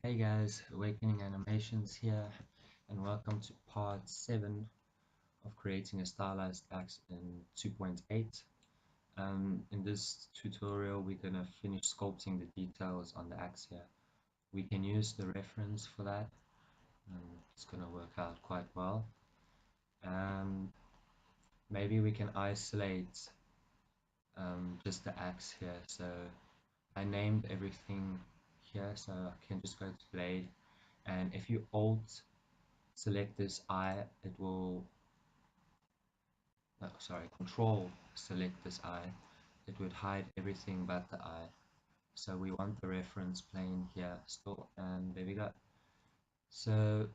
Hey guys, Awakening Animations here, and welcome to part 7 of creating a stylized axe in 2.8. In this tutorial, we're going to finish sculpting the details on the axe here. We can use the reference for that, and it's going to work out quite well. Maybe we can isolate just the axe here. So I named everything here, so I can just go to blade, and if you alt select this eye, it will, control select this eye, it would hide everything but the eye. So we want the reference plane here still, and there we go. So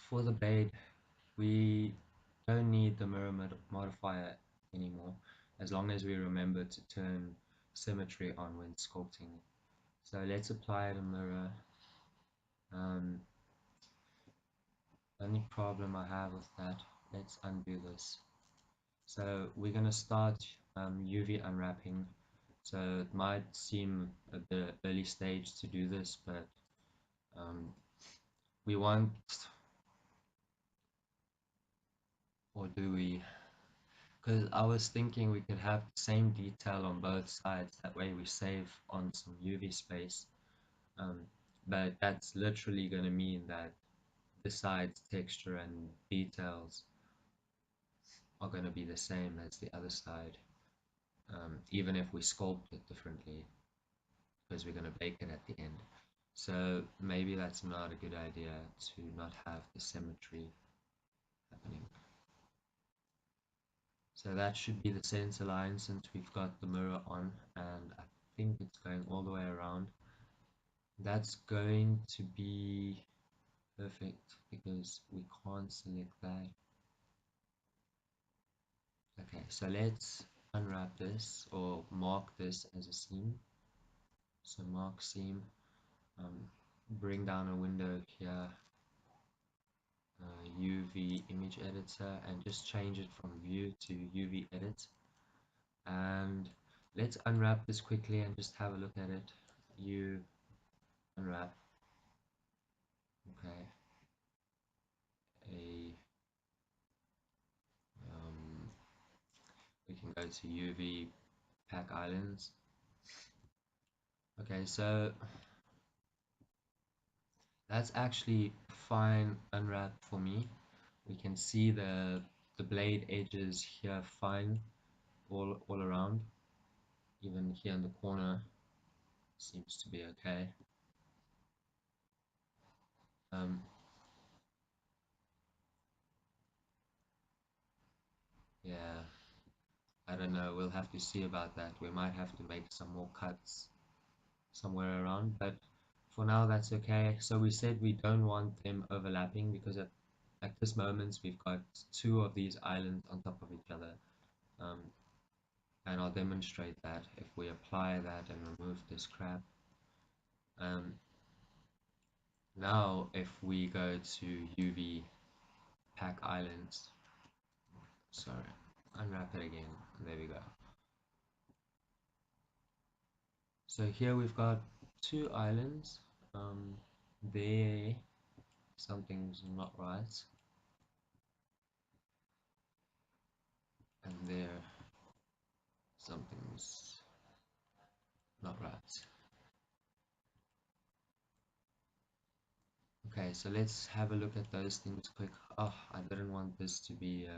for the blade, we don't need the mirror modifier anymore, as long as we remember to turn symmetry on when sculpting. So let's apply the mirror. Only problem I have with that, let's undo this. So we're going to start UV unwrapping. So it might seem a bit early stage to do this, but we want, or do we? Because I was thinking we could have the same detail on both sides, that way we save on some UV space. But that's literally going to mean that the sides texture and details are going to be the same as the other side, even if we sculpt it differently, because we're going to bake it at the end. So maybe that's not a good idea to not have the symmetry happening. So that should be the center line since we've got the mirror on, and I think it's going all the way around. That's going to be perfect because we can't select that. Okay, so let's unwrap this or mark this as a seam. So mark seam, bring down a window here, UV image editor, and just change it from view to UV edit. And let's unwrap this quickly and just have a look at it. You unwrap. Okay. We can go to UV pack islands. Okay, so that's actually fine unwrap for me. We can see the blade edges here fine all around. Even here in the corner seems to be okay. Yeah, I don't know, we'll have to see about that. We might have to make some more cuts somewhere around, but for now that's okay. So we said we don't want them overlapping because at this moment we've got two of these islands on top of each other, and I'll demonstrate that if we apply that and remove this crap. Now if we go to UV pack islands, sorry, unwrap it again, there we go. So here we've got two islands. There something's not right, and there something's not right. Okay, so let's have a look at those things quick. Oh, I didn't want this to be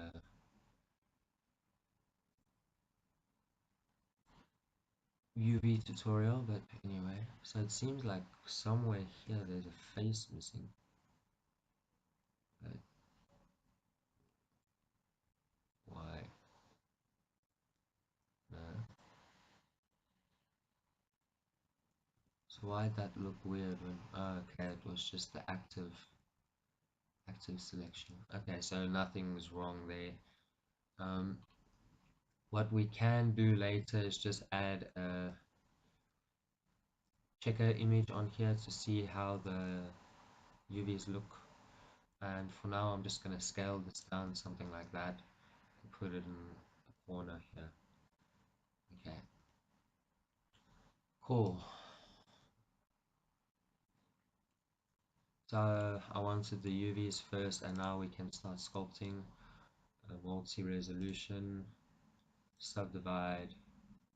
UV tutorial, but anyway. So it seems like somewhere here there's a face missing. But why? No. So why'd that look weird when, oh, okay, it was just the active selection. Okay, so nothing's wrong there. What we can do later is just add a checker image on here to see how the UVs look, and for now I'm just going to scale this down something like that and put it in the corner here. Okay, cool. So I wanted the UVs first, and now we can start sculpting. Multi-resolution, subdivide,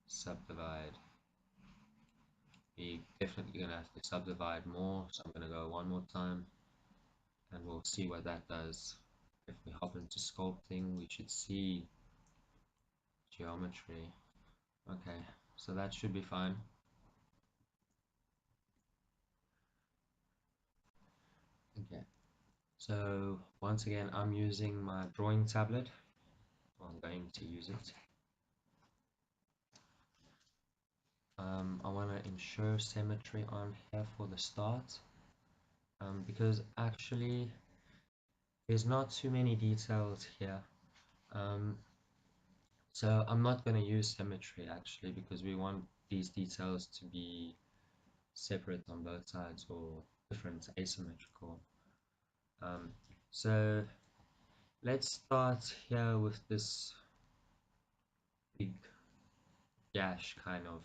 subdivide. We're definitely gonna have to subdivide more, so I'm gonna go one more time, and we'll see what that does. If we hop into sculpting, we should see geometry. Okay, so that should be fine. Okay, so once again, I'm using my drawing tablet. I'm going to use it. I want to ensure symmetry on here for the start, because actually there's not too many details here. Um, so I'm not going to use symmetry actually, because we want these details to be separate on both sides, or different, asymmetrical. Um, so let's start here with this big gash kind of,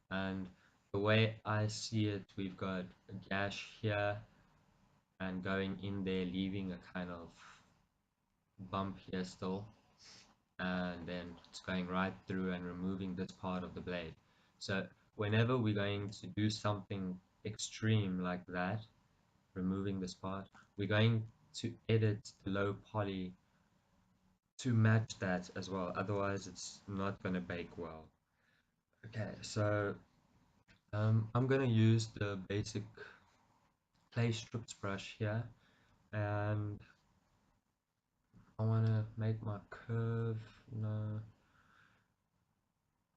and the way I see it, we've got a gash here and going in there, leaving a kind of bump here still, and then it's going right through and removing this part of the blade. So whenever we're going to do something extreme like that, removing this part, we're going to edit the low poly to match that as well, otherwise it's not going to bake well. Okay, so I'm going to use the basic clay strips brush here, and I want to make my curve. No,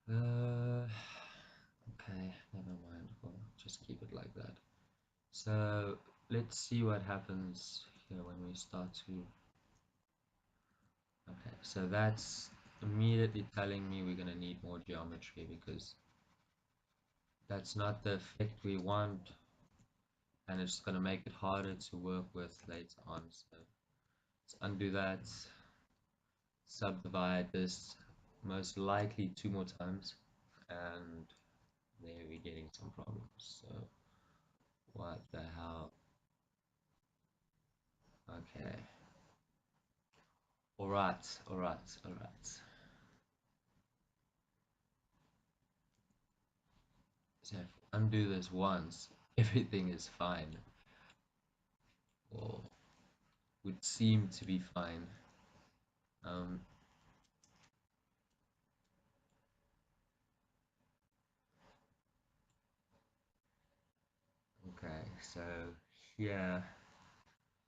okay, never mind, we'll just keep it like that. So let's see what happens here when we start to. Okay, so that's immediately telling me we're going to need more geometry, because that's not the effect we want, and it's going to make it harder to work with later on. So let's undo that, subdivide this most likely 2 more times, and there we're getting some problems. So what the hell? Okay. Alright, alright, alright. So if I undo this once, everything is fine, or would seem to be fine. Um, okay, so here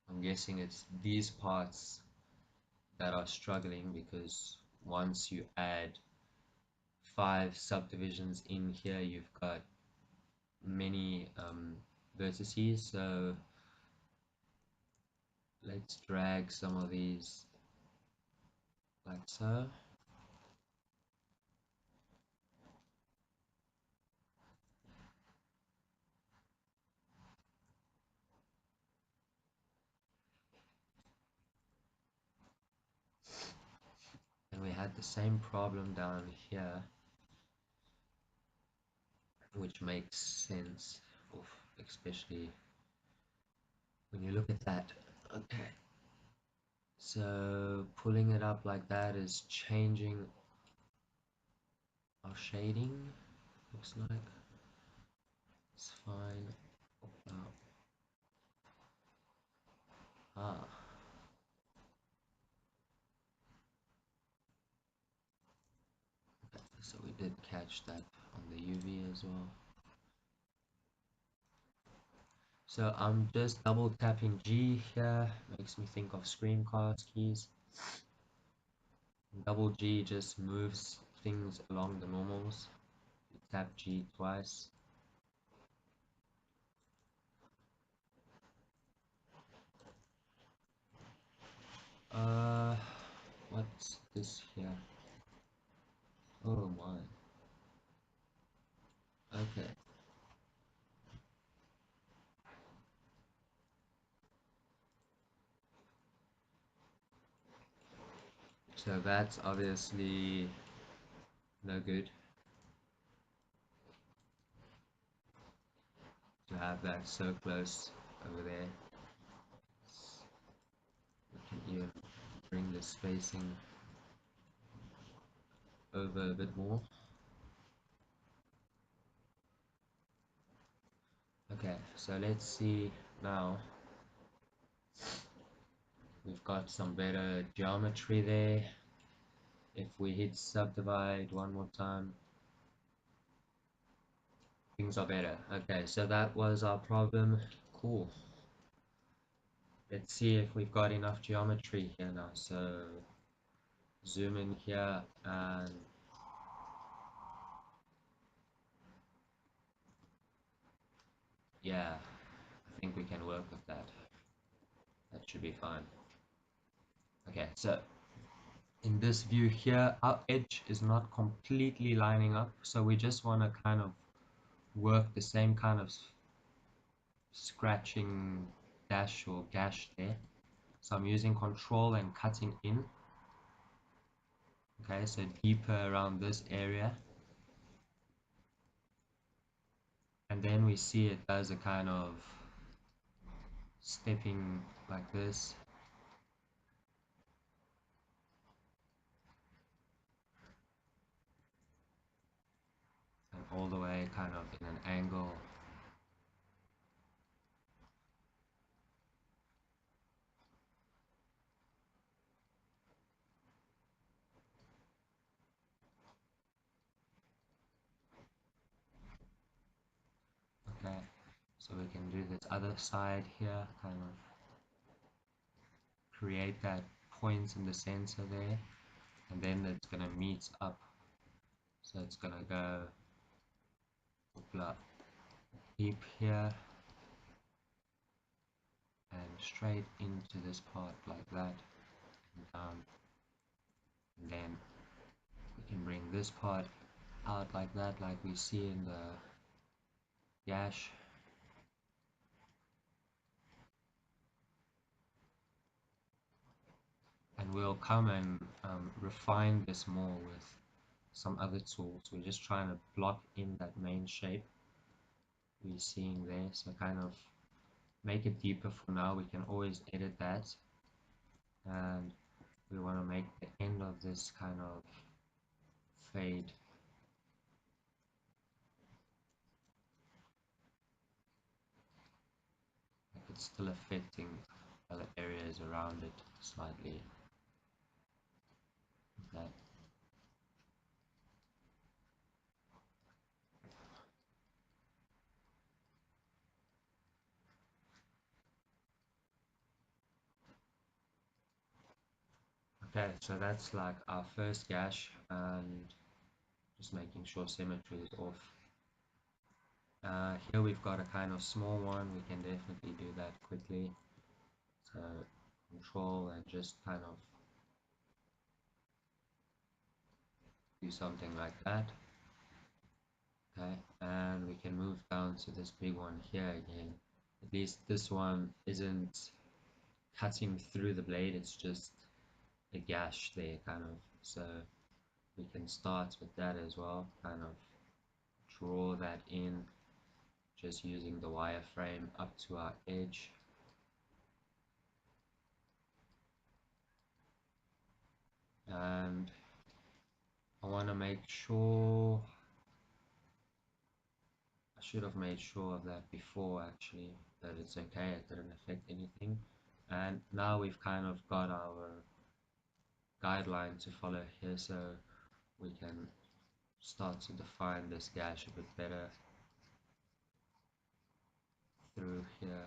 I'm guessing it's these parts that are struggling, because once you add 5 subdivisions in here, you've got many vertices. So let's drag some of these like so. And we had the same problem down here, which makes sense, especially when you look at that. Okay, so pulling it up like that is changing our shading, looks like. It's fine. Oh, ah, okay. So we did catch that on the UV as well. So I'm just double tapping G here, makes me think of screencast keys. Double G just moves things along the normals. You tap G twice. Uh, what's this here? Oh my. Okay. So that's obviously no good to have that so close over there. even bring the spacing over a bit more. Okay, so let's see now. We've got some better geometry there. If we hit subdivide one more time, things are better. Okay, so that was our problem. Cool. Let's see if we've got enough geometry here now. So zoom in here and yeah, I think we can work with that. That should be fine. Okay, so in this view here, our edge is not completely lining up, so we just want to kind of work the same kind of scratching dash or gash there. So I'm using control and cutting in. Okay, so deeper around this area. And then we see it does a kind of stepping like this. And all the way kind of in an angle. Okay, so we can do this other side here, kind of create that point in the center there, and then it's gonna meet up. So it's gonna go deep here and straight into this part like that, and down, and then we can bring this part out like that, like we see in the gash. And we'll come and refine this more with some other tools. We're just trying to block in that main shape we're seeing there, so kind of make it deeper for now. We can always edit that, and we want to make the end of this kind of fade. Like it's still affecting other areas around it slightly. Okay. Okay, so that's like our first gash, and just making sure symmetry is off. Here we've got a kind of small one. We can definitely do that quickly. So control and just kind of do something like that. Okay, and we can move down to this big one here again. At least this one isn't cutting through the blade, it's just a gash there kind of. So we can start with that as well, kind of draw that in just using the wireframe up to our edge. And I want to make sure, I should have made sure of that before actually, that it's okay, it didn't affect anything. And now we've kind of got our guideline to follow here, so we can start to define this gash a bit better through here.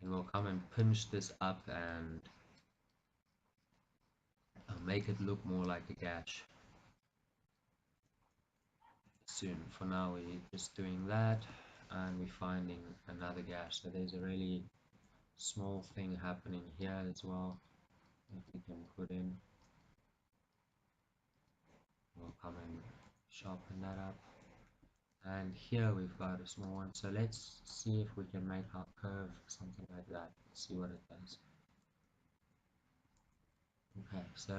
And we'll come and pinch this up and make it look more like a gash soon. For now we're just doing that, and we're finding another gash. So there's a really small thing happening here as well that we can put in. We'll come and sharpen that up. And here we've got a small one, so let's see if we can make our curve something like that. Let's see what it does. Okay, so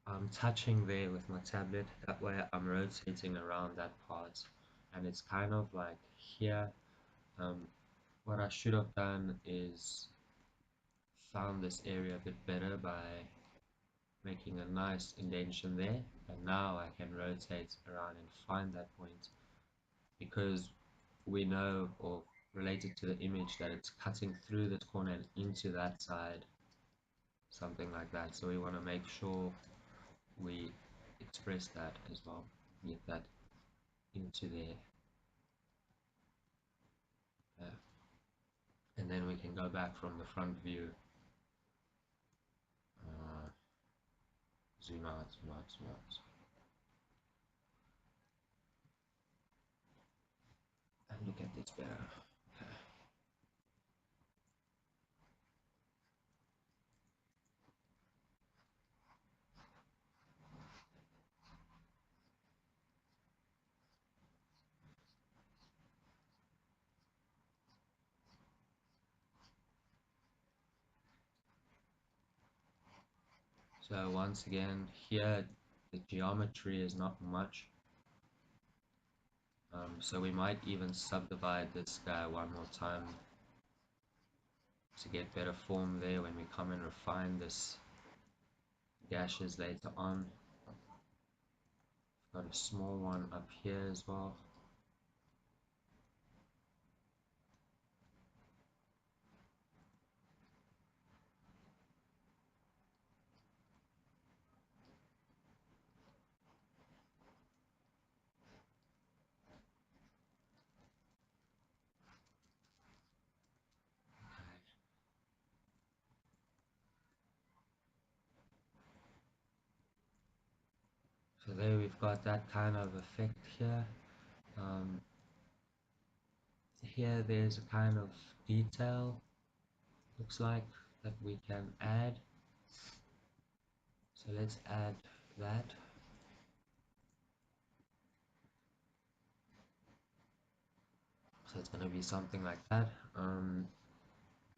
I'm touching there with my tablet, that way I'm rotating around that part, and it's kind of like here. What I should have done is found this area a bit better by making a nice indentation there, and now I can rotate around and find that point because we know, or related to the image, that it's cutting through this corner and into that side, something like that. So we want to make sure we express that as well, get that into there. And then we can go back from the front view, uh, zoom out, zoom out, zoom out, and look at this better. So once again, here the geometry is not much, so we might even subdivide this guy one more time to get better form there when we come and refine this gashes later on. Got a small one up here as well. So there we've got that kind of effect here. Um, Here there's a kind of detail, looks like, that we can add. So let's add that. So it's going to be something like that.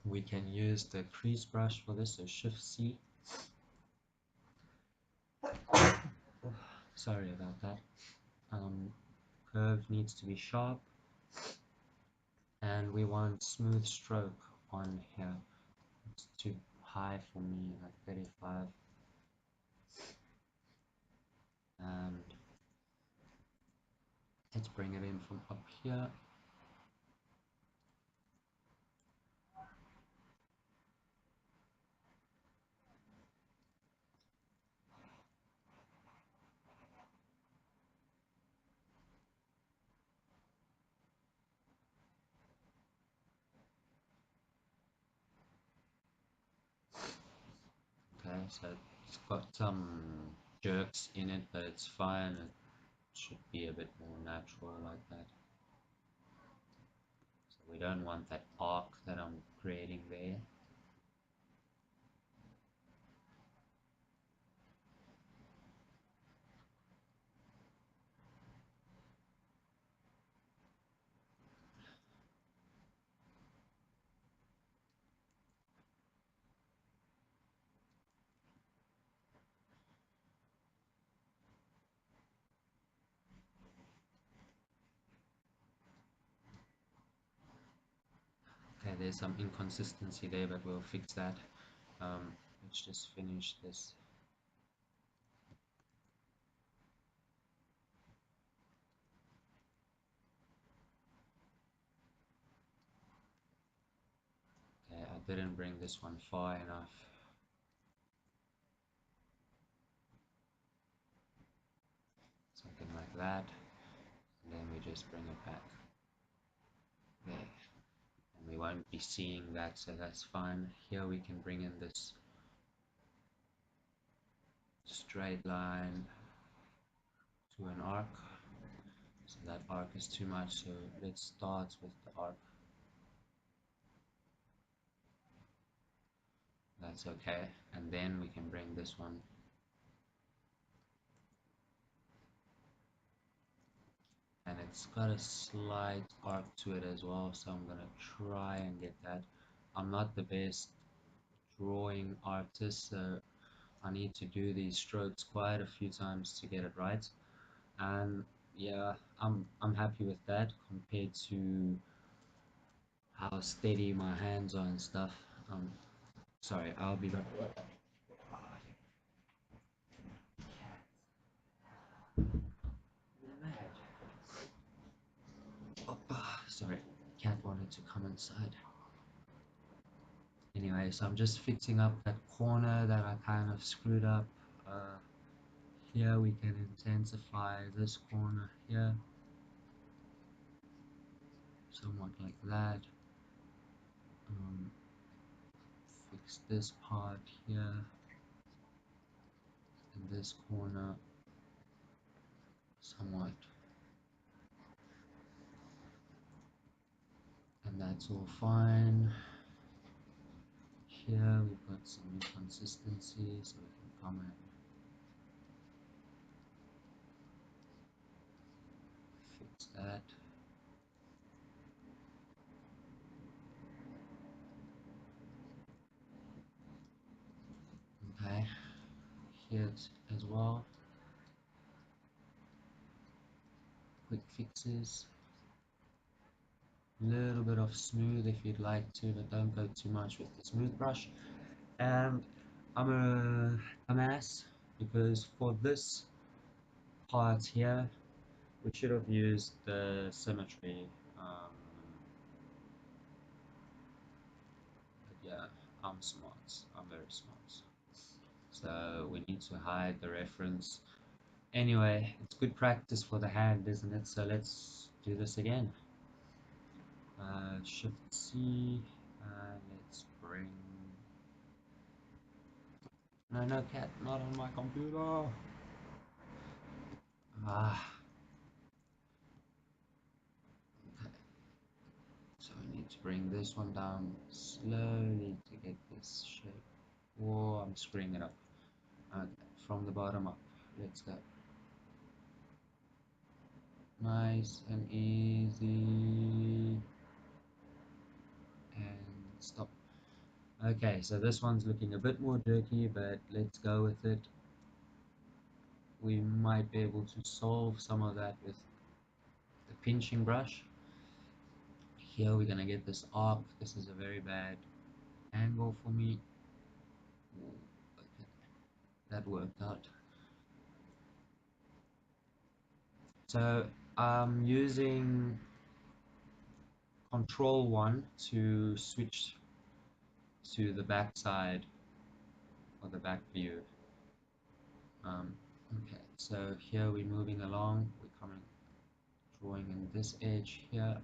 We can use the crease brush for this, so Shift C. Sorry about that. Curve needs to be sharp, and we want smooth stroke on here. It's too high for me, like 35. And let's bring it in from up here. Okay, so it's got some jerks in it, but it's fine. It should be a bit more natural like that. So we don't want that arc that I'm creating there. Okay, there's some inconsistency there, but we'll fix that. Let's just finish this. Okay, I didn't bring this one far enough. Something like that. And then we just bring it back there. And we won't be seeing that, so that's fine. Here we can bring in this straight line to an arc. So that arc is too much, so let's start with the arc. That's okay, and then we can bring this one. And it's got a slight arc to it as well, so I'm gonna try and get that. I'm not the best drawing artist, so I need to do these strokes quite a few times to get it right. And yeah, I'm happy with that compared to how steady my hands are and stuff. Sorry, I'll be back. Sorry, cat wanted to come inside. Anyway, so I'm just fixing up that corner that I kind of screwed up. Uh, Here we can intensify this corner here, somewhat like that. Um, Fix this part here in this corner somewhat, and that's all fine. Here we've got some inconsistency, so we can come and fix that. Okay, here as well, quick fixes. Little bit of smooth if you'd like to, but don't go too much with the smooth brush. And I'm a dumbass because for this part here we should have used the symmetry, but yeah, I'm smart. I'm very smart, so we need to hide the reference. Anyway, it's good practice for the hand, isn't it? So let's do this again. Shift C, let's bring, no cat, not on my computer. Ah, okay. So I need to bring this one down slowly to get this shape. Oh, I'm screwing it up. Okay, from the bottom up. Let's go. Nice and easy. And stop. Okay, so this one's looking a bit more dirty, but let's go with it. We might be able to solve some of that with the pinching brush. Here we're gonna get this arc. This is a very bad angle for me. Okay, that worked out. So I'm using Control 1 to switch to the back side or the back view. Okay, so here we're moving along. We're coming, drawing in this edge here.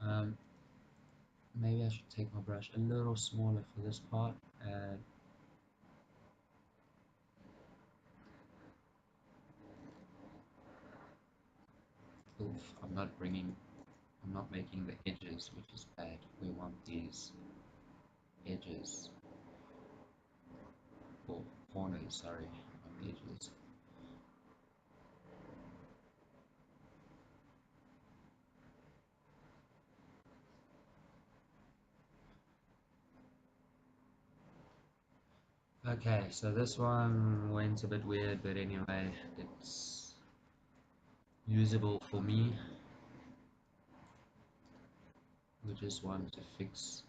Um, Maybe I should take my brush a little smaller for this part. Oof, I'm not making the edges, which is bad. We want these edges, or corners, sorry, not edges. Okay, so this one went a bit weird, but anyway, it's usable for me. We just want to fix.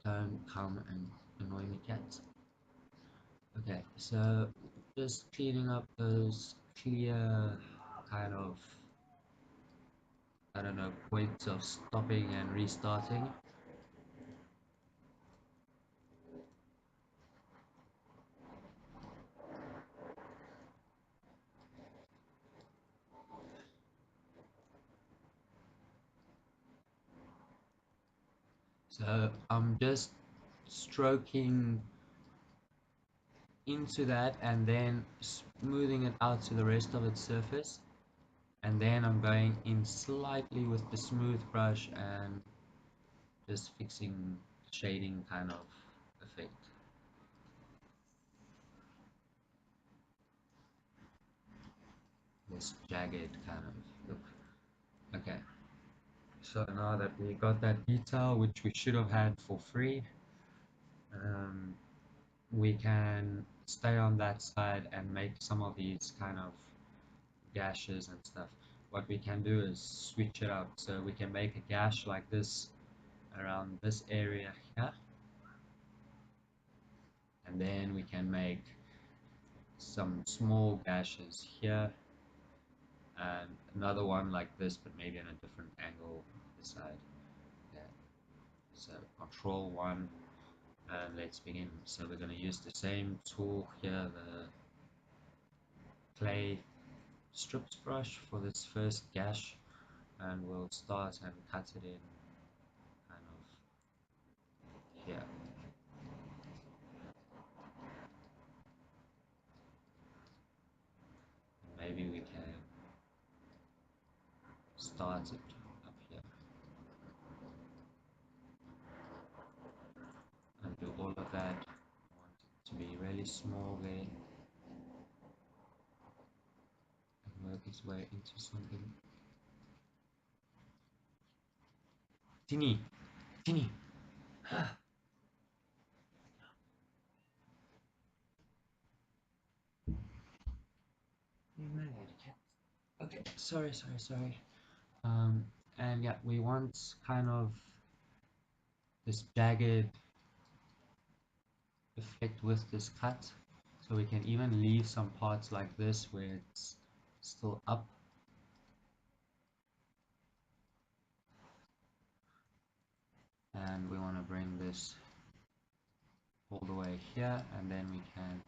Don't come and annoy me, cats. Okay, so just cleaning up those clear kind of, I don't know, points of stopping and restarting. So I'm just stroking into that and then smoothing it out to the rest of its surface. And then I'm going in slightly with the smooth brush and just fixing shading kind of effect. This jagged kind of look. Okay, so now that we got that detail, which we should have had for free, we can stay on that side and make some of these kind of gashes and stuff. What we can do is switch it up, so we can make a gash like this around this area here, and then we can make some small gashes here and another one like this, but maybe in a different angle this side. Yeah. So control 1, and let's begin. So we're going to use the same tool here, the clay strips brush for this first gash, and we'll start and cut it in kind of here. Maybe we can start it up here and do all of that. I want it to be really small there and work its way into something. Tini! Tini! Okay, sorry. And yeah, we want kind of this jagged effect with this cut, so we can even leave some parts like this where it's still up, and we want to bring this all the way here, and then we can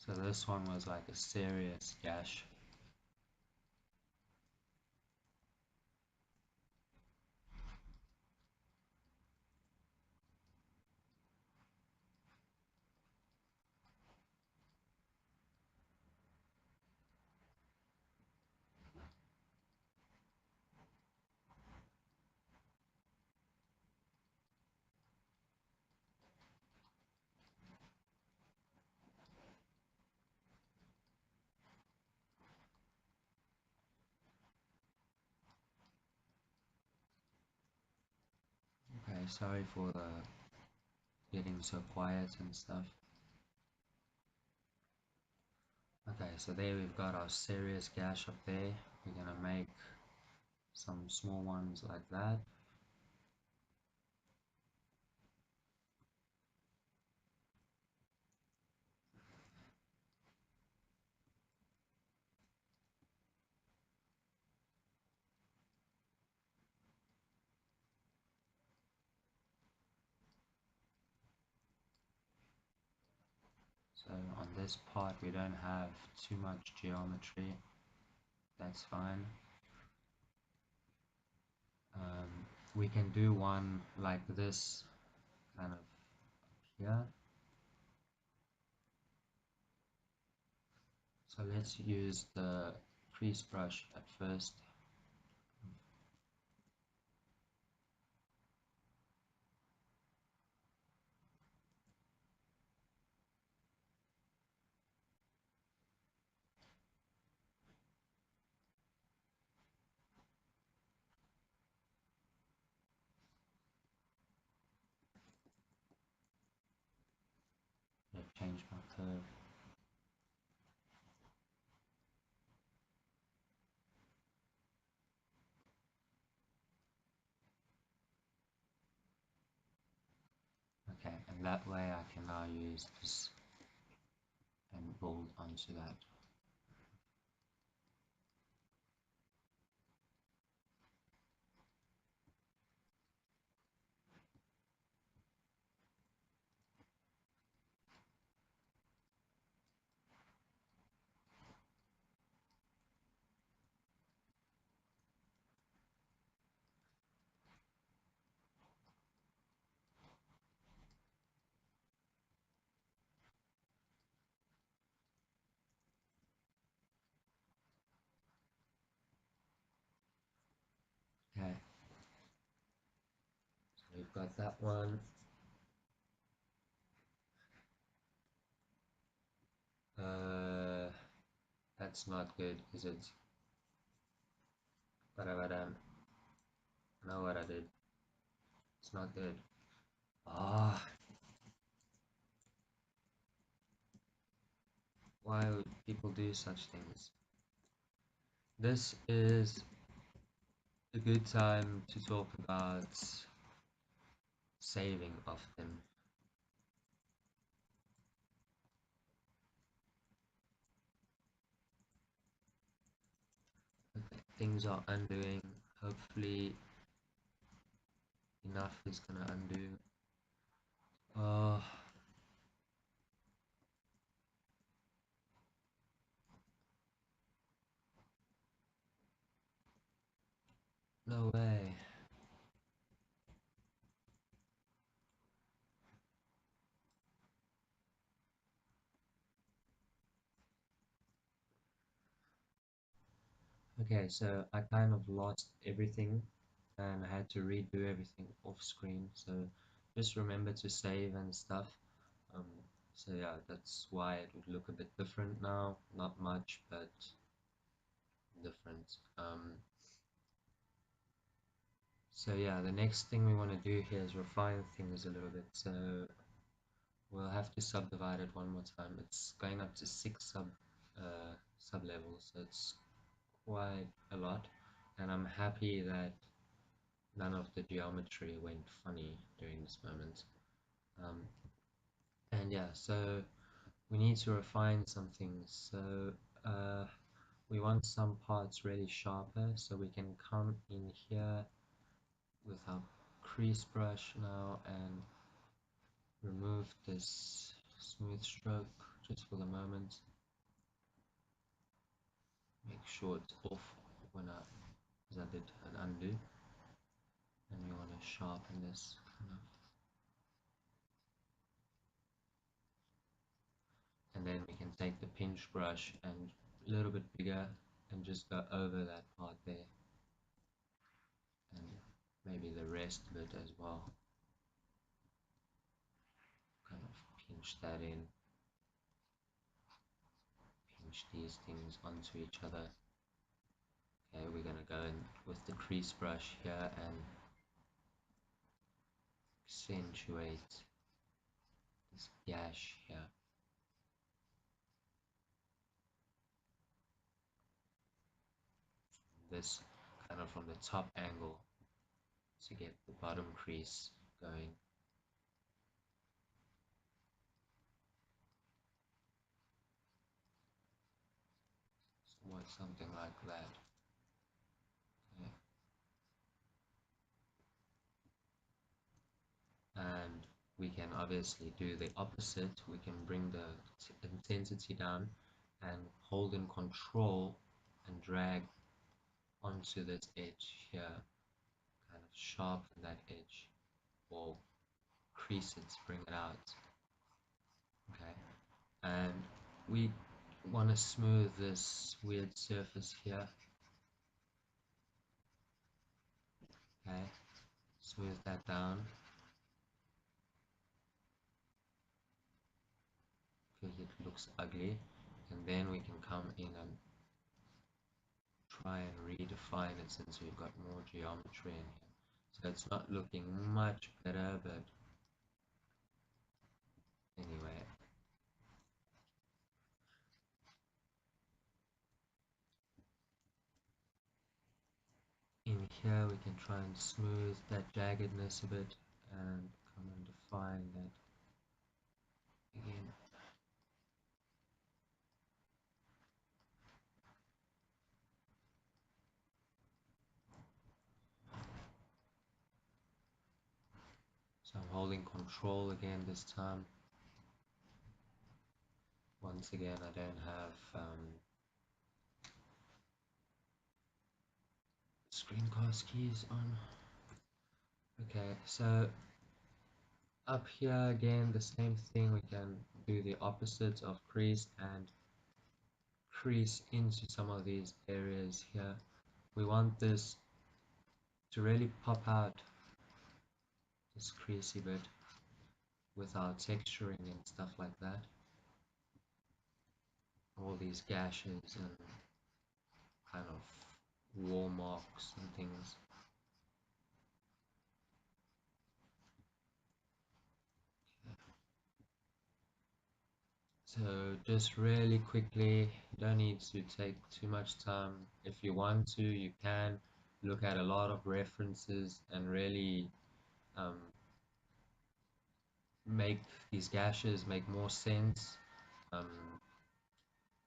so this one was like a serious gash. Okay, sorry for the getting so quiet and stuff. Okay, so there we've got our serious gash up there. We're gonna make some small ones like that. So on this part we don't have too much geometry, that's fine. We can do one like this, kind of here. So let's use the crease brush at first. Change my curve. Okay, and that way I can now use this and build onto that. got that one. Uh, that's not good, is it? But I know what I did. It's not good. Ah, why would people do such things? This is a good time to talk about saving often. Okay, things are undoing. Hopefully enough is gonna undo. Oh, no way. Okay, so I kind of lost everything and I had to redo everything off screen. So just remember to save and stuff. Um, so yeah, that's why it would look a bit different now. Not much, but different. So yeah, the next thing we want to do here is refine things a little bit. So we'll have to subdivide it one more time. It's going up to sub levels, so it's quite a lot. And I'm happy that none of the geometry went funny during this moment. Um, and yeah, so we need to refine some things. So we want some parts really sharper, so we can come in here with our crease brush now and remove this smooth stroke just for the moment. Make sure it's off when because I did an undo, and we want to sharpen this kind of, and then we can take the pinch brush and a little bit bigger and just go over that part there and maybe the rest of it as well. Kind of pinch that in, pinch these things onto each other. Okay, we're gonna go in with the crease brush here and accentuate this gash here. This kind of from the top angle to get the bottom crease going. Something like that. Okay. And we can obviously do the opposite. We can bring the intensity down and hold in control and drag onto this edge here, kind of sharpen that edge or crease it, bring it out. Okay, and we want to smooth this weird surface here. Okay, smooth that down because it looks ugly, and then we can come in and try and redefine it since we've got more geometry in here. So it's not looking much better, but anyway. In here we can try and smooth that jaggedness a bit and come and define that again. So I'm holding control again this time. Once again, I don't have screencast keys on. Okay, so up here again, the same thing. We can do the opposite of crease and crease into some of these areas here. We want this to really pop out this creasy bit without texturing and stuff like that. All these gashes and kind of wall marks and things. So just really quickly, you don't need to take too much time. If you want to, you can look at a lot of references and really um, make these gashes make more sense. Um,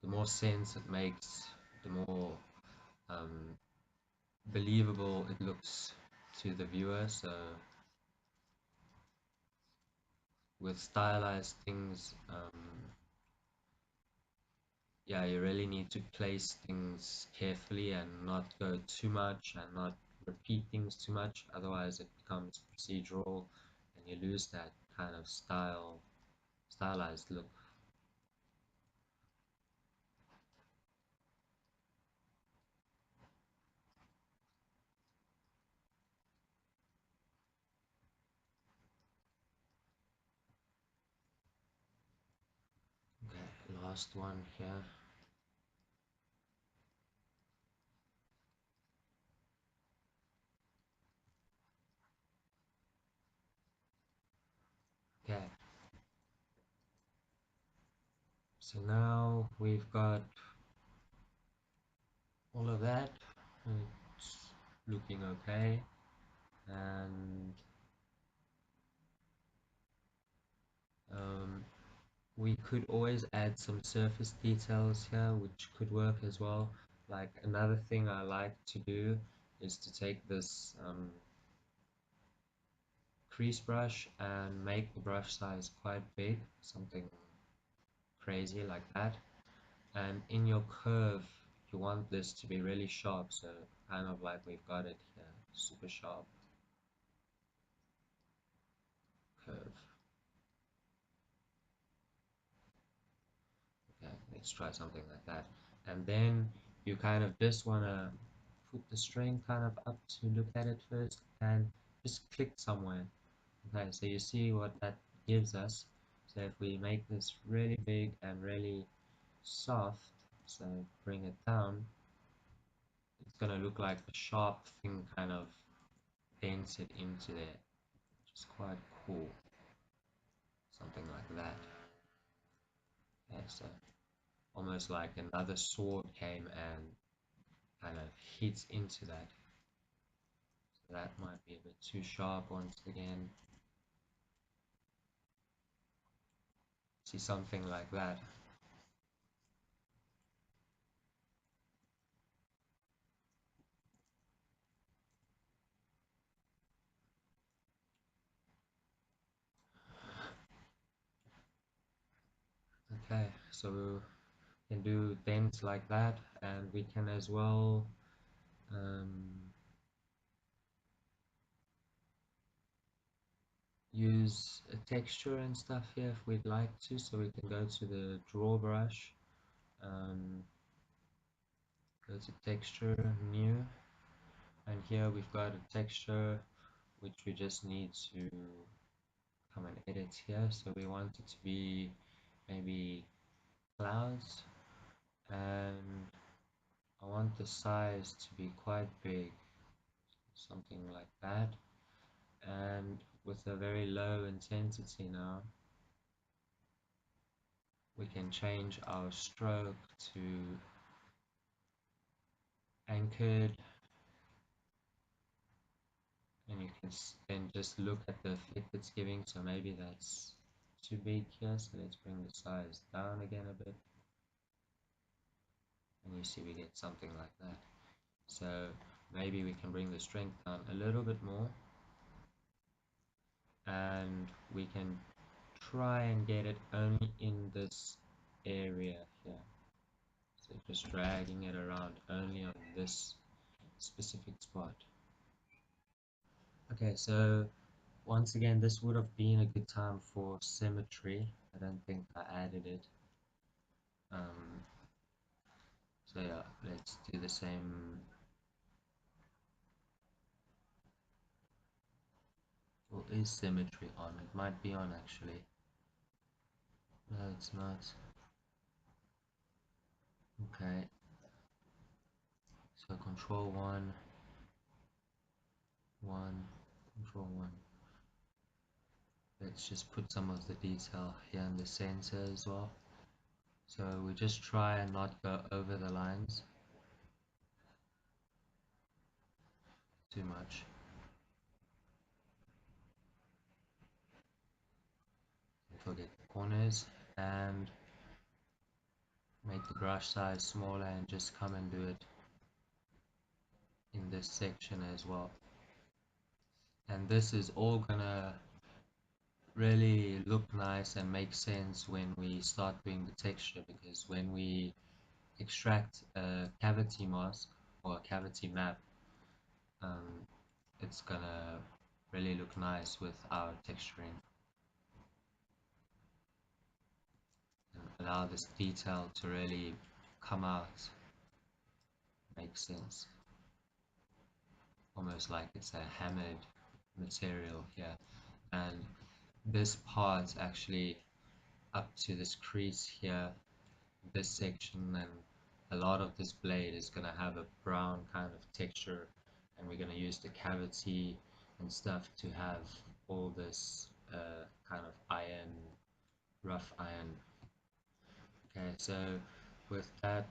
the more sense it makes, the more um, believable it looks to the viewer. So with stylized things, yeah, you really need to place things carefully and not go too much and not repeat things too much. Otherwise, it becomes procedural and you lose that kind of stylized look. Okay, last one here. Okay, so now we've got all of that. It's looking okay, and um, we could always add some surface details here, which could work as well. Like another thing I like to do is to take this crease brush and make the brush size quite big, something crazy like that. And in your curve, you want this to be really sharp, so kind of like we've got it here, super sharp curve. Okay, let's try something like that. And then you kind of just want to put the string kind of up to look at it first and just click somewhere. Okay, so you see what that gives us. So if we make this really big and really soft, so bring it down, it's going to look like a sharp thing kind of dents it into there, which is quite cool. Something like that. Okay, so almost like another sword came and kind of hits into that. So that might be a bit too sharp once again. See something like that. Okay, so we can do dents like that, and we can as well use a texture and stuff here if we'd like to. So we can go to the draw brush, um, go to texture, new, and here we've got a texture which we just need to come and edit here. So we want it to be maybe clouds, and I want the size to be quite big, something like that, and with a very low intensity. Now we can change our stroke to anchored, and you can then just look at the effect it's giving. So maybe that's too big here, so let's bring the size down again a bit, and you see we get something like that. So maybe we can bring the strength down a little bit more, and we can try and get it only in this area here. So just dragging it around only on this specific spot. Okay, so once again, this would have been a good time for symmetry. I don't think I added it. Um, so yeah, let's do the same. Or is symmetry on? It might be on actually. No, it's not. Okay, so control 1, 1, control 1. Let's just put some of the detail here in the center as well. So we just try and not go over the lines too much. Don't forget the corners, and make the brush size smaller and just come and do it in this section as well. And this is all gonna really look nice and make sense when we start doing the texture, because when we extract a cavity mask or a cavity map, um, it's gonna really look nice with our texturing and allow this detail to really come out, make sense, almost like it's a hammered material here. And this part actually up to this crease here, this section, and a lot of this blade is going to have a brown kind of texture, and we're going to use the cavity and stuff to have all this kind of iron, rough iron. Okay, so with that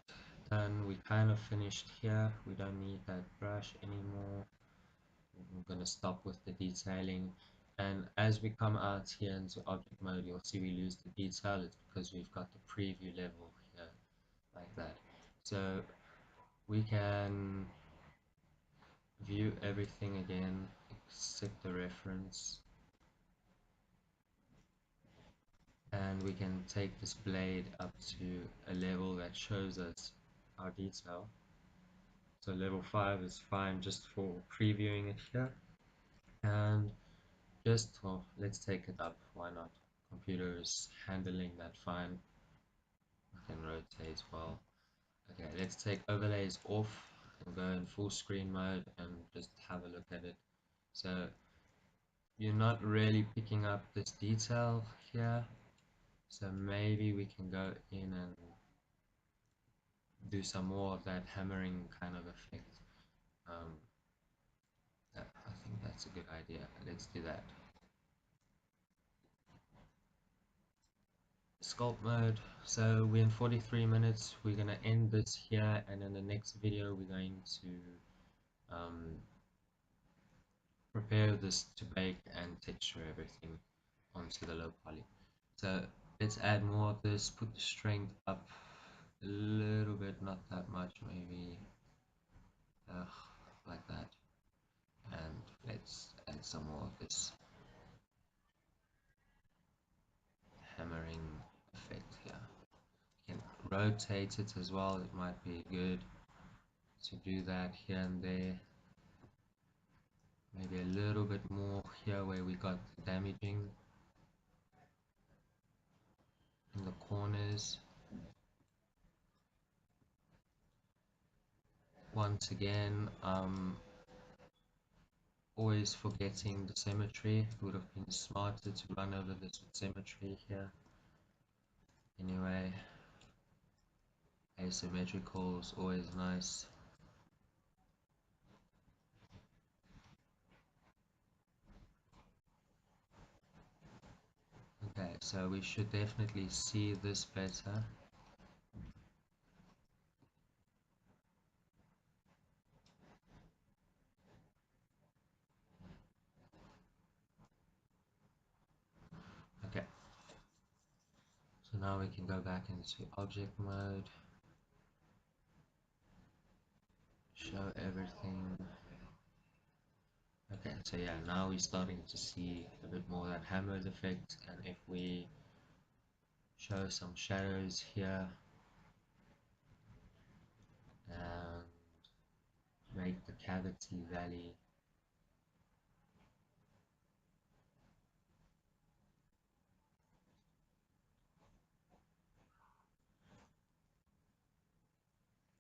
done, we kind of finished here. We don't need that brush anymore. I'm going to stop with the detailing, and as we come out here into object mode, you'll see we lose the detail. It's because we've got the preview level here like that. So we can view everything again except the reference, and we can take this blade up to a level that shows us our detail. So level 5 is fine just for previewing it here, and just, well, let's take it up, why not? Computer is handling that fine. I can rotate well. Okay, let's take overlays off and go in full screen mode and just have a look at it. So you're not really picking up this detail here, so maybe we can go in and do some more of that hammering kind of effect. I think that's a good idea. Let's do that. Sculpt mode. So we're in 43 minutes. We're going to end this here, and in the next video we're going to prepare this to bake and texture everything onto the low poly. So let's add more of this, put the strength up a little bit, not that much, maybe like that, and let's add some more of this hammering effect here. You can rotate it as well, it might be good to do that here and there. Maybe a little bit more here where we got the damaging in the corners. Once again, always forgetting the symmetry. It would have been smarter to run over this with symmetry here. Anyway, asymmetrical is always nice. Okay, so we should definitely see this better. Okay, so now we can go back into object mode, show everything. Okay, so yeah, now we're starting to see a bit more of that hammered effect, and if we show some shadows here and make the cavity valley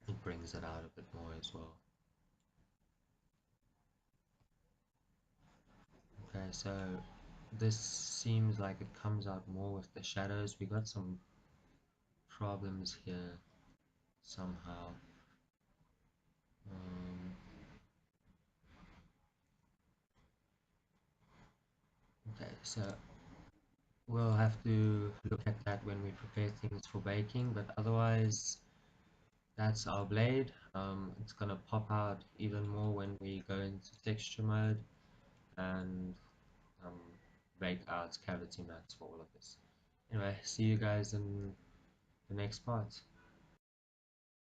it brings it out a bit more as well. Okay, so this seems like it comes out more with the shadows. We got some problems here somehow. Um, okay, so we'll have to look at that when we prepare things for baking, but otherwise that's our blade. It's gonna pop out even more when we go into texture mode and um, bake out cavity mats for all of this. Anyway, see you guys in the next part.